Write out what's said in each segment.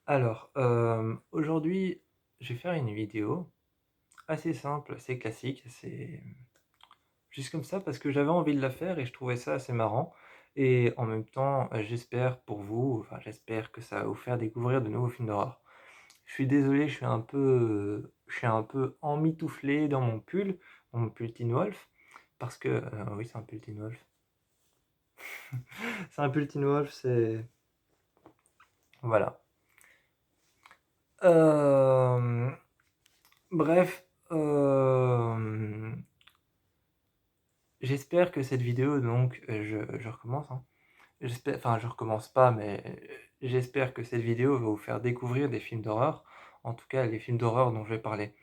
Alors, aujourd'hui, je vais faire une vidéo assez simple, assez classique, c'est juste comme ça parce que j'avais envie de la faire et je trouvais ça assez marrant et en même temps, j'espère pour vous, enfin j'espère que ça va vous faire découvrir de nouveaux films d'horreur. Je suis désolé, je suis un peu emmitouflé dans mon pull Teen Wolf parce que, oui, c'est un pull Teen Wolf. C'est un pull Teen Wolf, c'est voilà. Hem, bref, j'espère que cette vidéo donc, je recommence, hein. J'espère enfin je recommence pas, mais j'espère que cette vidéo va vous faire découvrir des films d'horreur, en tout cas les films d'horreur dont je vais parler.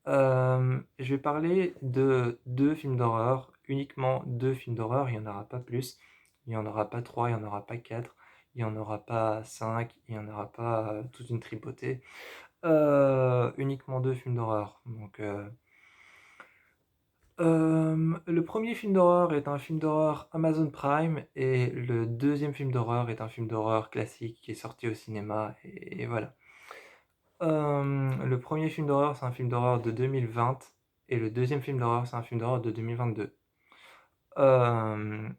Je vais parler de 2 films d'horreur, uniquement 2 films d'horreur, il y en aura pas plus. Il y en aura pas 3, il y en aura pas 4, il y en aura pas 5, il y en aura pas, toute une tripotée. Uniquement 2 films d'horreur, donc le premier film d'horreur est un film d'horreur Amazon Prime et le deuxième film d'horreur est un film d'horreur classique qui est sorti au cinéma et voilà. Le premier film d'horreur, c'est un film d'horreur de 2020 et le deuxième film d'horreur, c'est un film d'horreur de 2022. Hem,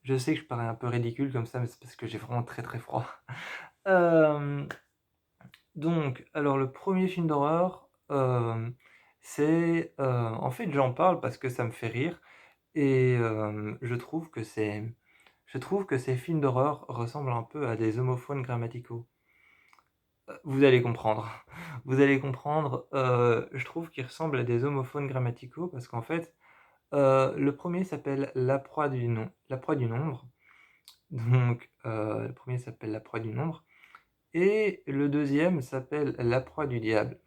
je sais que je parais un peu ridicule comme ça, mais c'est parce que j'ai vraiment très, très froid. Hem, donc alors le premier film d'horreur, en fait, j'en parle parce que ça me fait rire. Et je trouve que ces films d'horreur ressemblent un peu à des homophones grammaticaux. Vous allez comprendre. Vous allez comprendre, je trouve qu'ils ressemblent à des homophones grammaticaux parce qu'en fait, le premier s'appelle La proie du nombre, donc le premier s'appelle La proie du nombre et le deuxième s'appelle La proie du diable.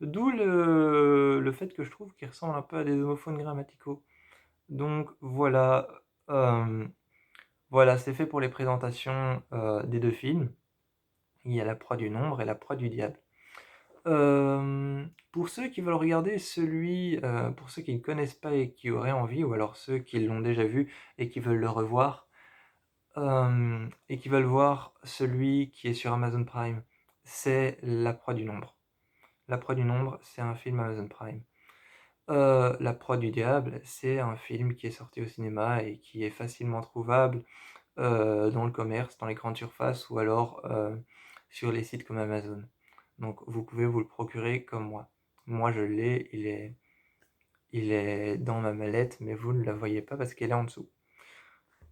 D'où le fait que je trouve qu'ils ressemblent un peu à des homophones grammaticaux. Donc voilà, hem voilà, c'est fait pour les présentations, des 2 films. Il y a La proie du nombre et La proie du diable. Pour ceux qui veulent regarder pour ceux qui ne connaissent pas et qui auraient envie ou alors ceux qui l'ont déjà vu et qui veulent le revoir, et qui veulent voir celui qui est sur Amazon Prime, c'est La proie du nombre. La proie du nombre, c'est un film Amazon Prime. La proie du diable, c'est un film qui est sorti au cinéma et qui est facilement trouvable dans le commerce, dans les grandes surfaces ou alors, sur les sites comme Amazon. Donc vous pouvez vous le procurer comme moi. Moi je l'ai, il est dans ma mallette, mais vous ne la voyez pas parce qu'elle est en dessous.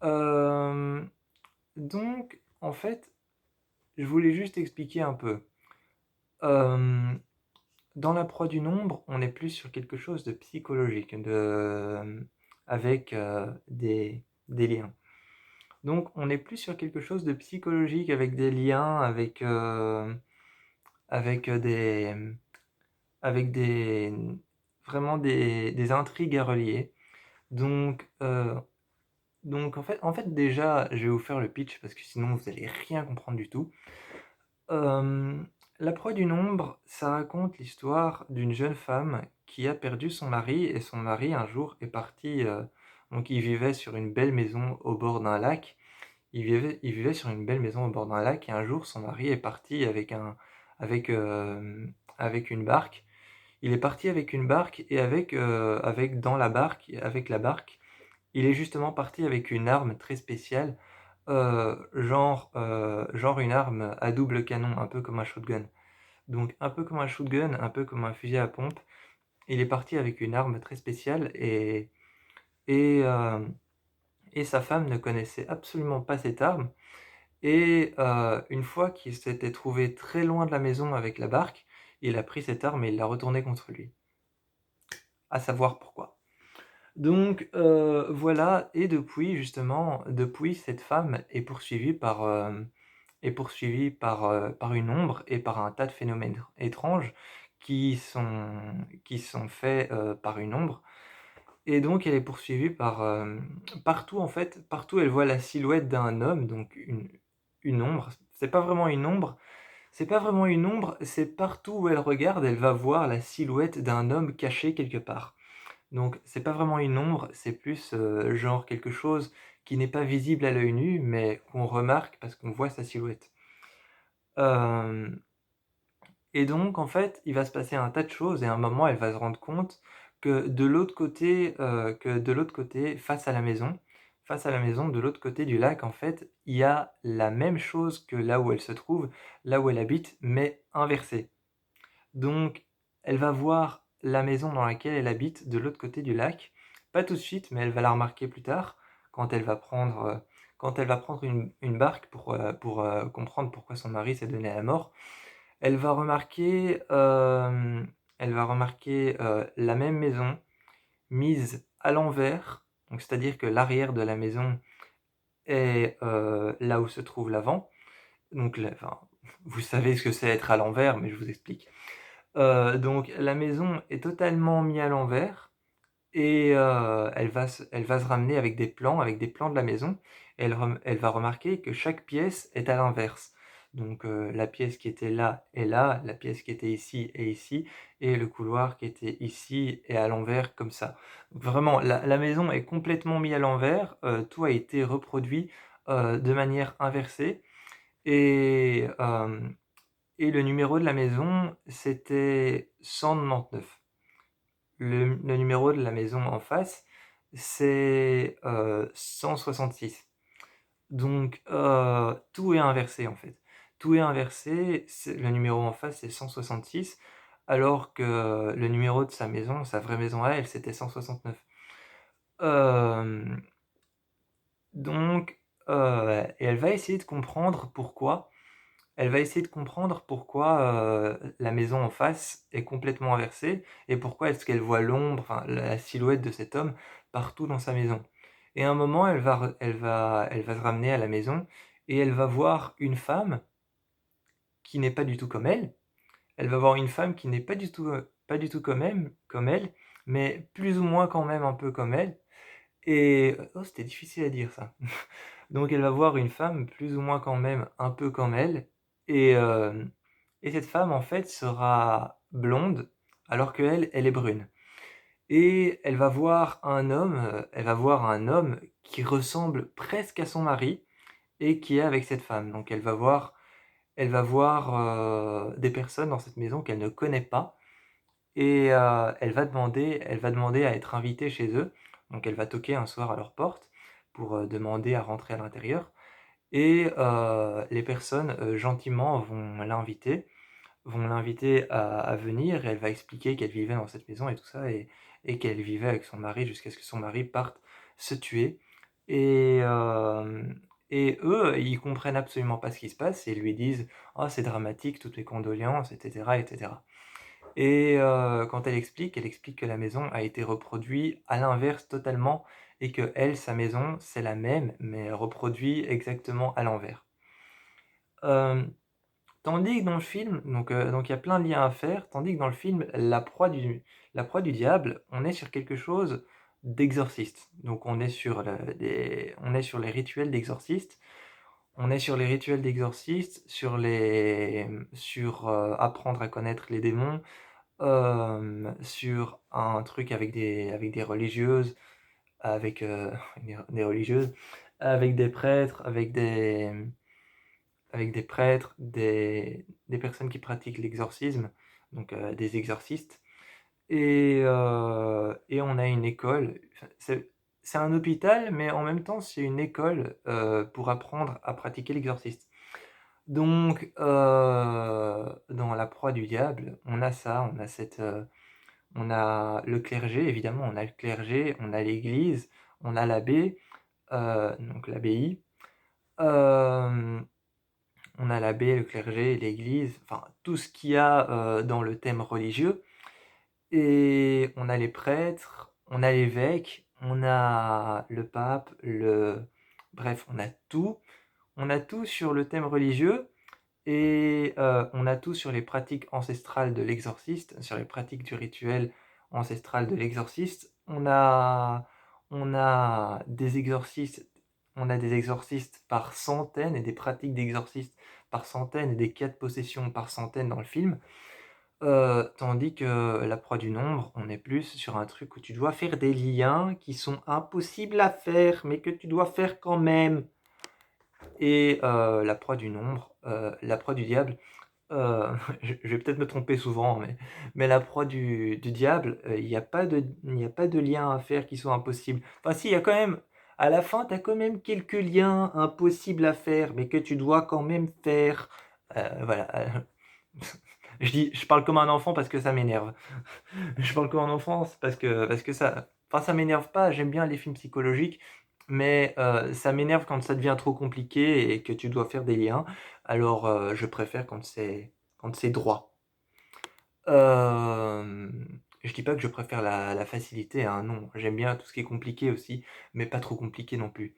Hem, donc en fait, je voulais juste expliquer un peu. Hem, dans la proie du nombre, on est plus sur quelque chose de psychologique, avec, des liens. Donc on est plus sur quelque chose de psychologique avec des liens, avec, avec des vraiment des intrigues à relier. Donc en fait déjà, je vais vous faire le pitch parce que sinon vous allez rien comprendre du tout. La proie du nombre, ça raconte l'histoire d'une jeune femme qui a perdu son mari et son mari un jour est parti, donc il vivait sur une belle maison au bord d'un lac. Il vivait sur une belle maison au bord d'un lac et un jour son mari est parti avec, avec une barque. Il est parti avec une barque et avec dans la barque avec la barque, il est justement parti avec une arme très spéciale, genre une arme à double canon, un peu comme un shotgun. Donc un peu comme un shotgun, un peu comme un fusil à pompe. Il est parti avec une arme très spéciale et hem et sa femme ne connaissait absolument pas cette arme et une fois qu'il s'était trouvé très loin de la maison avec la barque, il a pris cette arme et il l'a retournée contre lui. À savoir pourquoi. Donc voilà et depuis justement, depuis cette femme est poursuivie par une ombre et par un tas de phénomènes étranges qui sont faits, par une ombre et donc elle est poursuivie partout en fait, partout elle voit la silhouette d'un homme, donc une ombre. C'est pas vraiment une ombre, c'est partout où elle regarde, elle va voir la silhouette d'un homme caché quelque part. Donc c'est pas vraiment une ombre, c'est plus, genre quelque chose qui n'est pas visible à l'œil nu, mais qu'on remarque parce qu'on voit sa silhouette. Hem Et donc en fait, il va se passer un tas de choses et à un moment, elle va se rendre compte que de l'autre côté, face à la maison, de l'autre côté du lac, en fait, il y a la même chose que là où elle se trouve, là où elle habite, mais inversée. Donc elle va voir la maison dans laquelle elle habite de l'autre côté du lac, pas tout de suite, mais elle va la remarquer plus tard quand elle va prendre, une barque pour comprendre pourquoi son mari s'est donné à la mort. Elle va remarquer, la même maison mise à l'envers, donc c'est-à-dire que l'arrière de la maison est, là où se trouve l'avant, donc vous savez ce que c'est être à l'envers, mais je vous explique. Donc la maison est totalement mise à l'envers et elle va se ramener avec des plans de la maison et elle va remarquer que chaque pièce est à l'inverse. Donc la pièce qui était là est là, la pièce qui était ici est ici et le couloir qui était ici est à l'envers comme ça. Donc vraiment la maison est complètement mise à l'envers, tout a été reproduit, de manière inversée et hem et le numéro de la maison, c'était 199. Le numéro de la maison en face, c'est, 166. Donc, tout est inversé, en fait. Tout est inversé, c'est le numéro en face, c'est 166, alors que le numéro de sa maison, sa vraie maison à elle, c'était 169. Hem, donc, et elle va essayer de comprendre pourquoi, la maison en face est complètement inversée et pourquoi est-ce qu'elle voit l'ombre, enfin la silhouette de cet homme partout dans sa maison. Et à un moment, elle va se ramener à la maison et elle va voir une femme qui n'est pas du tout comme elle. Elle va voir une femme qui n'est pas du tout comme elle, mais plus ou moins quand même un peu comme elle et oh, c'était difficile à dire ça. Donc elle va voir une femme plus ou moins quand même un peu comme elle et cette femme en fait sera blonde alors qu'elle, elle est brune et elle va voir un homme qui ressemble presque à son mari et qui est avec cette femme. Donc elle va voir, des personnes dans cette maison qu'elle ne connaît pas et elle va demander à être invitée chez eux. Donc elle va toquer un soir à leur porte pour, demander à rentrer à l'intérieur et les personnes, gentiment vont l'inviter à venir et elle va expliquer qu'elle vivait dans cette maison et tout ça et qu'elle vivait avec son mari jusqu'à ce que son mari parte se tuer et eux, ils comprennent absolument pas ce qui se passe et ils lui disent: «Oh c'est dramatique, toutes mes condoléances» et cetera et cetera. Et quand elle explique que la maison a été reproduite à l'inverse totalement et qu'elle, sa maison, c'est la même, mais reproduit exactement à l'envers. Hem, Tandis que dans le film, donc il y a plein de liens à faire, tandis que dans le film, La proie du diable, on est sur quelque chose d'exorciste. Donc on est sur les rituels d'exorcistes, on est sur les rituels d'exorcistes, sur, apprendre à connaître les démons, sur un truc avec des religieuses, avec, des religieuses, avec des prêtres, avec des prêtres, des personnes qui pratiquent l'exorcisme, donc des exorcistes et on a une école, enfin, c'est un hôpital, mais en même temps, c'est une école, pour apprendre à pratiquer l'exorcisme. Donc dans La proie du diable, on a ça, on a le clergé évidemment, on a le clergé, on a l'église, on a l'abbé, donc l'abbaye, hem on a l'abbé, le clergé, l'église, enfin tout ce qu'il y a, dans le thème religieux et on a les prêtres, on a l'évêque, on a le pape, le bref, on a tout. On a tout sur le thème religieux et on a tout sur les pratiques ancestrales de l'exorciste, sur les pratiques du rituel ancestral de l'exorciste. On a des exorcistes par centaines et des pratiques d'exorcistes par centaines et des cas de possession par centaines dans le film. Tandis que La Proie du Nombre, on est plus sur un truc où tu dois faire des liens qui sont impossibles à faire, mais que tu dois faire quand même. Et La Proie du Nombre, La Proie du Diable, je vais peut-être me tromper souvent, mais La Proie du Diable, il y a pas de liens à faire qui sont impossibles. Enfin si, il y a quand même à la fin, tu as quand même quelques liens impossibles à faire, mais que tu dois quand même faire. Voilà, je parle comme un enfant parce que ça m'énerve. Je parle comme un enfant, c'est parce que ça enfin ça m'énerve pas, j'aime bien les films psychologiques, mais ça m'énerve quand ça devient trop compliqué et que tu dois faire des liens. Alors, je préfère quand c'est droit. Je dis pas que je préfère la facilité, hein, non, j'aime bien tout ce qui est compliqué aussi, mais pas trop compliqué non plus.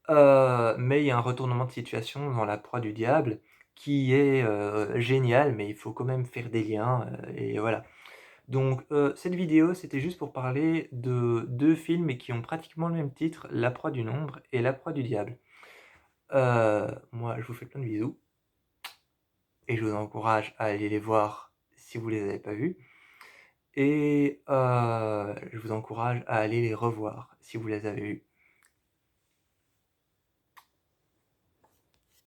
Mais il y a un retournement de situation dans La Proie du Diable qui est, génial, mais il faut quand même faire des liens, et voilà. Donc, cette vidéo, c'était juste pour parler de 2 films qui ont pratiquement le même titre, La Proie du Nombre et La Proie du Diable. Moi, je vous fais plein de bisous et je vous encourage à aller les voir si vous les avez pas vus et je vous encourage à aller les revoir si vous les avez vus.